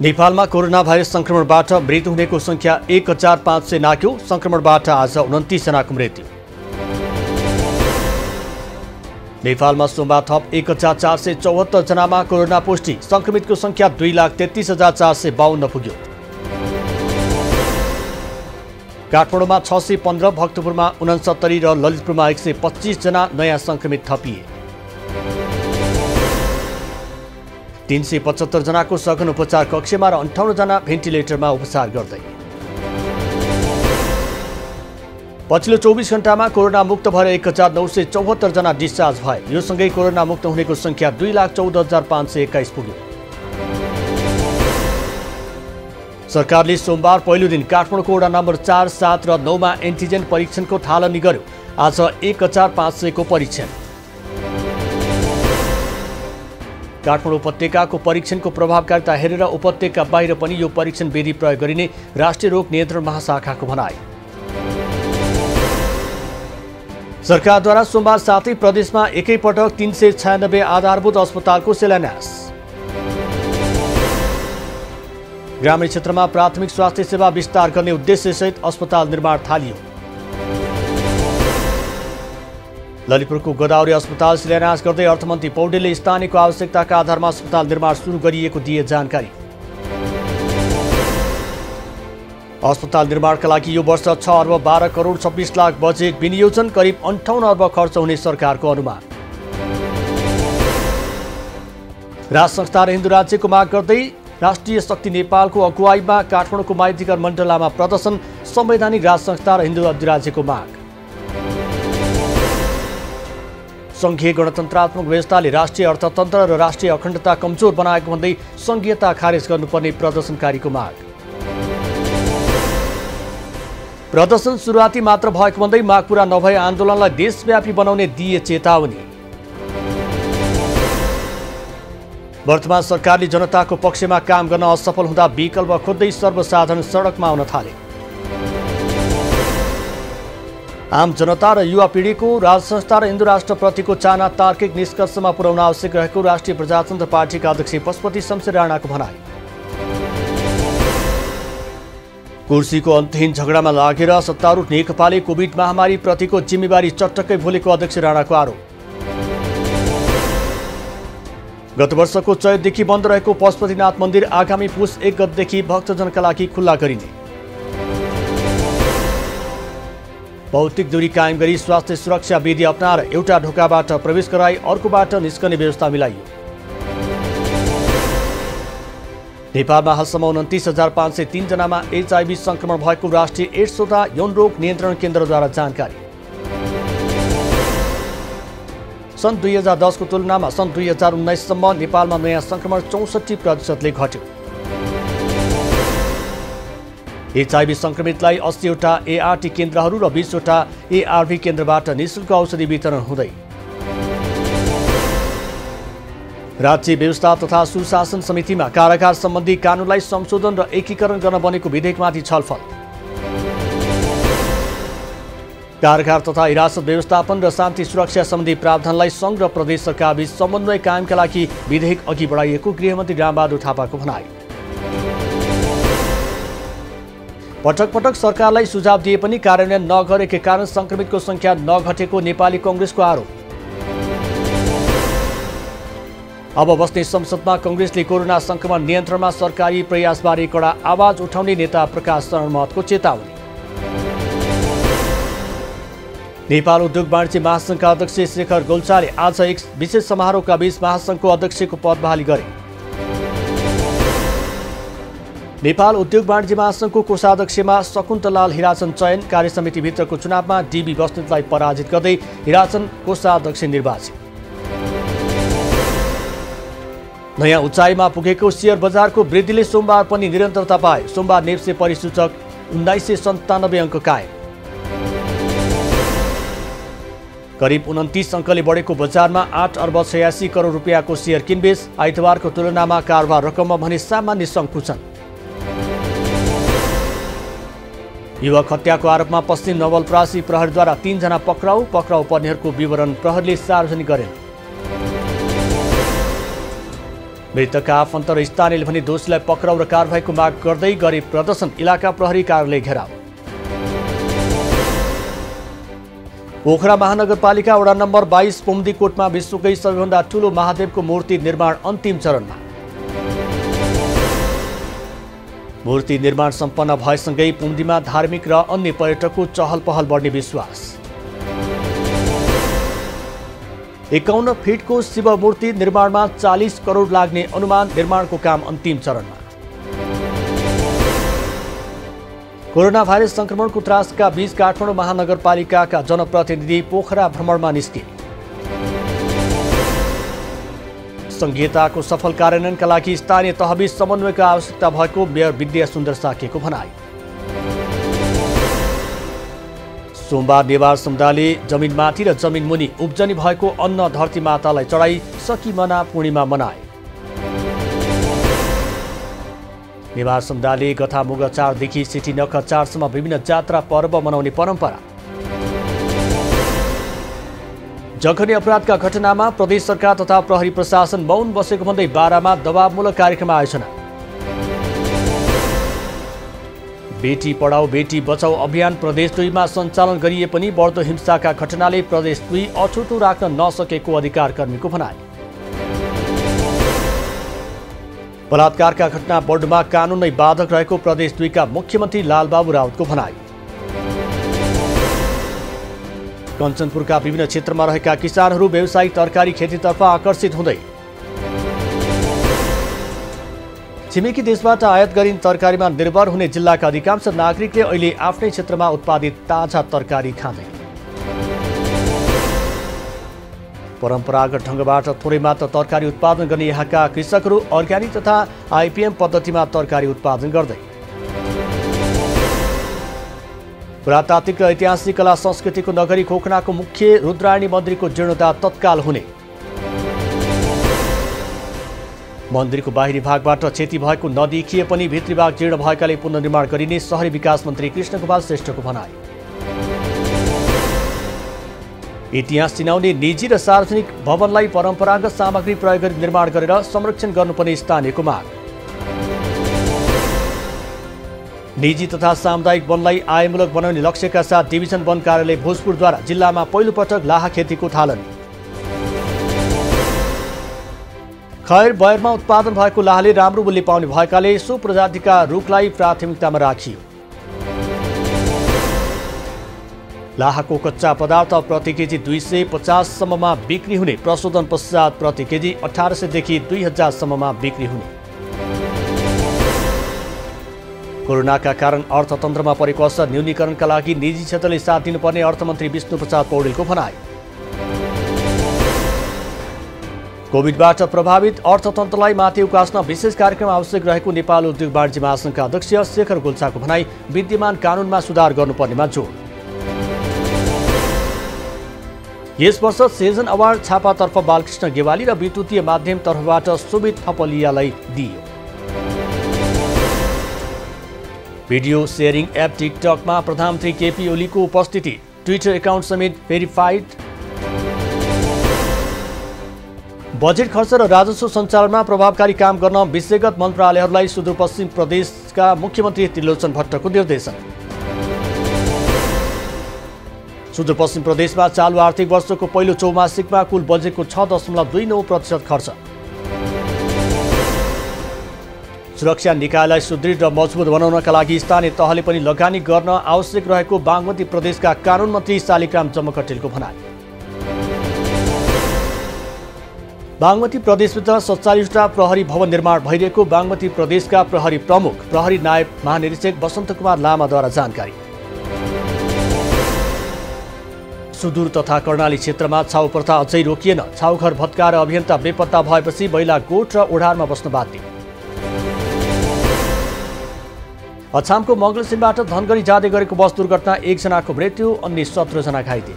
नेपालमा corona virus संक्रमणबाट मृत्यु हुनेको संख्या 1500 नाग्यो। संक्रमणबाट आज 29 जनाको मृत्यु। नेपालमा सोमबार थप 1474 जनामा कोरोना पुष्टि। संक्रमितको संख्या 2,33,452 पुग्यो। काठमाडौँमा 615, भक्तपुरमा 69 र ललितपुरमा 125 जना नयाँ संक्रमित थपिए। 375 जनाको सघन उपचार कक्षमा र 58 जना भेन्टिलेटरमा उपचार गर्दै। पछिल्लो 24 घण्टामा कोरोना मुक्त भएर 1974 जना डिस्चार्ज भए। यो सँगै कोरोना मुक्त हुनेको संख्या 2,14,521 पुग्यो। सरकारले सोमबार पहिलो दिन काठमाडौँको वडा नम्बर 4, 7 र 9 मा एन्टिजेन परीक्षणको थालनी गर्यो। आज 1500 को परीक्षण। काठमाडौँ उपत्यकाको परीक्षणको प्रभावकारिता हेरेर उपत्यका बाहिर पनि यो परीक्षण विधि प्रयोग गरिने राष्ट्रिय रोग नियन्त्रण महाशाखाको भनाइ। सरकारद्वारा सोमबार सातै प्रदेशमा एकैपटक 396 आधारभूत अस्पतालको शिलान्यास। ग्रामीण क्षेत्रमा प्राथमिक स्वास्थ्य सेवा विस्तार गर्ने उद्देश्यसहित अस्पताल निर्माण थालियो। ललितपुरको गोदावरी अस्पताल शिलान्यास गर्दै अर्थमन्त्री पौडेलले स्थानीयको आवश्यकताका आधारमा अस्पताल निर्माण सुरु गरिएको दिए जानकारी। अस्पताल निर्माणका लागि यो वर्ष 6 अर्ब 12 करोड 26 लाख बजेट विनियोजन, करिब 58 अर्ब खर्च हुने सरकारको अनुमान। राज संस्था र हिन्दू राज्यको माग गर्दै राष्ट्रिय शक्ति नेपालको अगुवाईमा काठमाडौँको माइतीघर मण्डलामा प्रदर्शन। संवैधानिक राज संस्था र हिन्दू अधिराज्यको माग। संघीय गणतन्त्रात्मक व्यवस्थाले राष्ट्रिय अर्थतन्त्र र राष्ट्रिय अखण्डता कमजोर बनाएको भन्दै संघीयता खारेज गर्नुपर्ने प्रदर्शनकारीको माग। प्रदर्शन सुरुवाती मात्र भएको भन्दै माग पूरा नभए आन्दोलनलाई देशव्यापी बनाउने दिए चेतावनी। वर्तमान सरकारले जनताको पक्षमा काम गर्न असफल हुँदा विकल्प खोज्दै सर्वसाधारण सडकमा आउन थाले। आम जनता र युवा पिढीको राज संस्था र हिन्दू राष्ट्रप्रतिको चाहना तार्किक निष्कर्षमा पुर्याउन आवश्यक रहेको राष्ट्रिय प्रजातन्त्र पार्टीका अध्यक्ष पशुपति शमशेर राणाको भनाइ। कुर्सीको अन्तहीन झगडामा लागेर सत्तारूढ नेकपाले कोभिड महामारी प्रतिको जिम्मेवारी चटक्कै भुलेको अध्यक्ष राणाको आरोप। गत वर्षको चैतदेखि बन्द रहेको पशुपतिनाथ मन्दिर आगामी पुस 1 गतेदेखि भक्तजनका लागि खुल्ला गरिने। भौतिक दूरी कायम गरी स्वास्थ्य सुरक्षा विधि अपनाएर एउटा ढोकाबाट प्रवेश गराई अर्कोबाट निस्कने व्यवस्था मिलाइयो। नेपालमा हालसम्म 29,503 जनामा HIV संक्रमण भएको राष्ट्रिय एड्स तथा यौन रोग नियन्त्रण केन्द्रद्वारा जानकारी। सन् 2010 को तुलनामा सन् 2019 सम्म नेपालमा नयाँ संक्रमण 64% घट्यो। HIV संक्रमितलाई 80 वटा ART केन्द्रहरू र 20 वटा ARV केन्द्रबाट निःशुल्क औषधि वितरण हुँदै। राज्य व्यवस्था तथा सुशासन समितिमा कारागार सम्बन्धी कानूनलाई संशोधन र एकीकरण गर्न बनेको विधेयकमाथि छलफल। कारागार तथा हिरासत व्यवस्थापन र शान्ति सुरक्षा सम्बन्धी प्रावधानलाई सङ्घ र प्रदेश सरकारबीच समन्वय कायमका लागि विधेयक अघि बढाइएको गृहमन्त्री रामबहादुर थापाको भनाइ। पटक पटक सरकारलाई सुझाव दिए पनि कार्यान्वयन नगरेका कारण संक्रमितको संख्या नघटेको नेपाली कांग्रेसको आरोप। अब बस्ने संसदमा कांग्रेसले कोरोना संक्रमण नियन्त्रणमा सरकारी प्रयासबारे कडा आवाज उठाउने नेता प्रकाश शरण महतको चेतावनी। नेपाल उद्योग वाणिज्य महासङ्घका अध्यक्ष शेखर गोल्छाले आज एक विशेष समारोहका बीच महासङ्घको अध्यक्षको पद बहाली गरे। नेपाल उद्योग वाणिज्य महासङ्घको कोषाध्यक्षमा शकुन्तलाल हिराचन चयन। कार्यसमितिभित्रको चुनावमा DB बस्नेतलाई पराजित गर्दै हिराचन कोषाध्यक्ष निर्वाचित। नयाँ उचाइमा पुगेको शेयर बजारको वृद्धिले सोमबार पनि निरन्तरता पाए। सोमबार नेप्से परिसूचक 1997 अङ्क कायम। करिब 29 अङ्कले बढेको बजारमा 8 अर्ब 86 करोड रुपियाँको शेयर किनबेच। आइतबारको तुलनामा कारोबार रकममा भने सामान्य सङ्कुचन। युवक हत्याको आरोपमा पश्चिम नवलपरासी प्रहरीद्वारा 3 जना पक्राउ पर्नेहरूको विवरण प्रहरीले सार्वजनिक गरेन। मृतकका आफन्त र स्थानीयले भने दोषीलाई पक्राउ र कारबाहीको माग गर्दै गरे प्रदर्शन। इलाका प्रहरी कार्यालय घेराउ। पोखरा महानगरपालिका वडा नम्बर 22 पुम्दीकोटमा विश्वकै सबैभन्दा ठूलो महादेवको मूर्ति निर्माण अन्तिम चरणमा। मूर्ति निर्माण सम्पन्न भएसँगै पुम्दीमा धार्मिक र अन्य पर्यटकको चहल पहल बढ्ने विश्वास। 51 फिटको शिव मूर्ति निर्माणमा 40 करोड लाग्ने अनुमान। निर्माणको काम अन्तिम चरणमा। कोरोना भाइरस संक्रमणको त्रासका बीच काठमाडौँ महानगरपालिकाका जनप्रतिनिधि पोखरा भ्रमणमा निस्के। संहिताको सफल कार्यान्वयनका लागि स्थानीय तहबीच समन्वयको आवश्यकता भएको मेयर विद्या सुन्दर साकेको भनाई। सोमबार नेवार समुदायले जमिनमाथि र जमिन मुनि उब्जनी भएको अन्न धरती मातालाई चढाई सकिमना पूर्णिमा मनाए। नेवार समुदायले गथामुग चाडदेखि सिठी नख चाडसम्म विभिन्न जात्रा पर्व मनाउने परम्परा। जघन्य अपराधका घटनामा प्रदेश सरकार तथा प्रहरी प्रशासन मौन बसेको भन्दै बारामा दबावमूलक कार्यक्रम आयोजना। बेटी पढाओ बेटी बचाओ अभियान प्रदेश 2 मा सञ्चालन गरिए पनि बढ्दो हिंसाका घटनाले प्रदेश 2 अछुतो राख्न नसकेको अधिकार कर्मीको भनाई। बलात्कारका घटना बढ्नुमा कानुन नै बाधक रहेको प्रदेश 2 का मुख्यमन्त्री लालबाबु राउतको भनाई। कञ्चनपुरका विभिन्न क्षेत्रमा रहेका किसानहरू व्यावसायिक तरकारी खेतीतर्फ आकर्षित हुँदै। छिमेकी देशबाट आयात गरिने तरकारीमा निर्भर हुने जिल्लाका अधिकांश नागरिकले अहिले आफ्नै क्षेत्रमा उत्पादित ताजा तरकारी खाँदै। परम्परागत ढङ्गबाट थोरै मात्र तरकारी उत्पादन गर्ने यहाँका कृषकहरू अर्ग्यानिक तथा आइपिएम पद्धतिमा तरकारी उत्पादन गर्दै। पुरातात्विक र ऐतिहासिक कला संस्कृतिको नगरी खोकनाको मुख्य रुद्रायणी मन्दिरको जीर्णोद्धार तत्काल हुने। मन्दिरको बाहिरी भागबाट क्षति भएको नदेखिए पनि भित्री भाग जीर्ण भएकाले पुनर्निर्माण गरिने शहरी विकास मन्त्री कृष्णकुमार श्रेष्ठको भनाई। इतिहास चिनाउने निजी र सार्वजनिक भवनलाई परम्परागत सामग्री प्रयोग गरी निर्माण गरेर संरक्षण गर्नुपर्ने स्थानीयको माग। निजी तथा सामुदायिक वनलाई आयमूलक बनाउने लक्ष्यका साथ डिभिजन वन कार्यालय भोजपुरद्वारा जिल्लामा पहिलो पटक लाहा खेतीको थालनी। खैर बयरमा उत्पादन भएको लाहाले राम्रो मूल्य पाउने भएकाले सो प्रजातिका रुखलाई प्राथमिकतामा राखियो। लाहाको कच्चा पदार्थ प्रति केजी 250 सम्ममा बिक्री हुने। प्रशोधन पश्चात प्रति केजी 1800 देखि 2000 सम्ममा बिक्री हुने। कोरोनाका कारण अर्थतन्त्रमा परेको असर न्यूनीकरणका लागि निजी क्षेत्रले साथ दिनुपर्ने अर्थमन्त्री विष्णुप्रसाद पौडेलको भनाई। कोभिडबाट प्रभावित अर्थतन्त्रलाई माथि उकास्न विशेष कार्यक्रम आवश्यक रहेको नेपाल उद्योग वाणिज्य महासङ्घका अध्यक्ष शेखर गोल्छाको भनाई। विद्यमान कानुनमा सुधार गर्नुपर्नेमा जोड। यस वर्ष सेजन अवार्ड छापातर्फ बालकृष्ण गेवाली र विद्युतीय माध्यम तर्फबाट सुमित थपलियालाई दिइयो। भिडियो शेयरिङ एप टिकटकमा प्रधानमन्त्री केपी ओलीको उपस्थिति। ट्विटर एकाउन्ट समेत भेरिफाइड। बजेट खर्च र राजस्व सञ्चालनमा प्रभावकारी काम गर्न विषयगत मन्त्रालयहरूलाई सुदूरपश्चिम प्रदेशका मुख्यमन्त्री त्रिलोचन भट्टको निर्देशन। सुदूरपश्चिम प्रदेशमा चालु आर्थिक वर्षको पहिलो चौमासिकमा कुल बजेटको 6.29% खर्च। सुरक्षा निकायलाई सुदृढ र मजबुत बनाउनका लागि स्थानीय तहले पनि लगानी गर्न आवश्यक रहेको बागमती प्रदेशका कानुन मन्त्री शालिग्राम जमकटेलको भनाई। बागमती प्रदेशभित्र 47वटा प्रहरी भवन निर्माण भइरहेको बागमती प्रदेशका प्रहरी प्रमुख प्रहरी नायब महानिरीक्षक वसन्त कुमार लामाद्वारा जानकारी। सुदूर तथा कर्णाली क्षेत्रमा छाउ प्रथा अझै रोकिएन। छाउघर भत्काएर अभियन्ता बेपत्ता भएपछि महिला गोठ र ओढारमा बस्न बाध्य। अछामको मङ्गलसिंहबाट धनगढी जाँदै गरेको बस दुर्घटना 1 जनाको मृत्यु, अन्य 17 जना घाइते।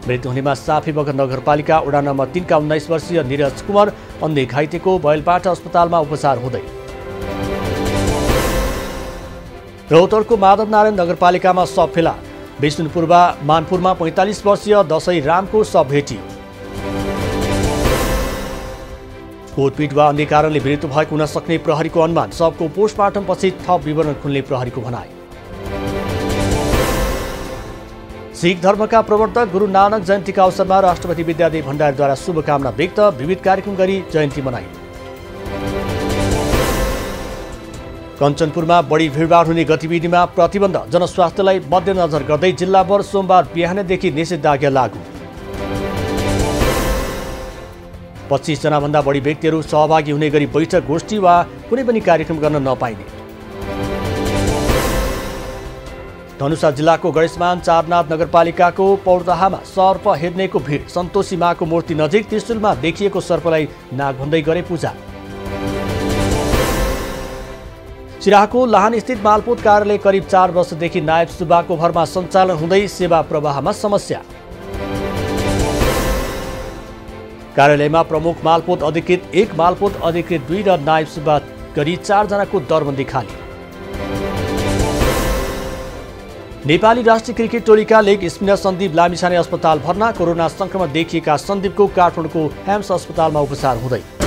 मृत्यु हुनेमा साफीबगर नगरपालिका वडा नम्बर 3 का 19 वर्षीय निरज कुमार, अन्य घाइतेको बैलपाटा अस्पतालमा उपचार हुँदै। रौतहटको माधव नारायण नगरपालिकामा शव फेला। विष्णुपुरमा मानपुरमा 45 वर्षीय दशै रामको शव भेटियो। कोटपिट वा अन्य कारणले मृत्यु भएको हुन सक्ने प्रहरीको अनुमान। शवको पोस्टमार्टमपछि थप विवरण खुल्ने प्रहरीको भनाइ। सिख धर्मका प्रवर्तक गुरु नानक जयन्तीका अवसरमा राष्ट्रपति विद्यादेवी भण्डारीद्वारा शुभकामना व्यक्त, विविध कार्यक्रम गरी जयन्ती मनाई। कञ्चनपुरमा बढी भिडभाड हुने गतिविधिमा प्रतिबन्ध, जनस्वास्थ्यलाई मध्यनजर गर्दै जिल्लाभर सोमबार बिहानैदेखि निषेधाज्ञा लागू। 25 जनाभन्दा बढी व्यक्तिहरू सहभागी हुने गरी बैठक, गोष्ठी वा कुनै पनि कार्यक्रम गर्न नपाइने। धनुषा जिल्लाको गणेशमान चारनाथ नगरपालिकाको पौरदाहामा सर्प हेर्नेको भिड, सन्तोषी माको मूर्ति नजिक त्रिशूलमा देखिएको सर्पलाई नाग भन्दै गरे पूजा। सिराहाको लाहान स्थित मालपोत कार्यालय करिब 4 वर्षदेखि नायब सुब्बाको भरमा सञ्चालन हुँदै सेवा प्रवाहमा समस्या। कार्यालयमा प्रमुख मालपोत अधिकृत 1, मालपोत अधिकृत 2 र नायब सुब्बा गरी 4 जनाको दरबन्दी खाली। नेपाली राष्ट्रिय क्रिकेट टोलीका लेग स्पिनर सन्दीप लामिछाने अस्पताल भर्ना, कोरोना संक्रमण देखिएका सन्दीपको काठमाडौँको एम्स अस्पतालमा उपचार हुँदै।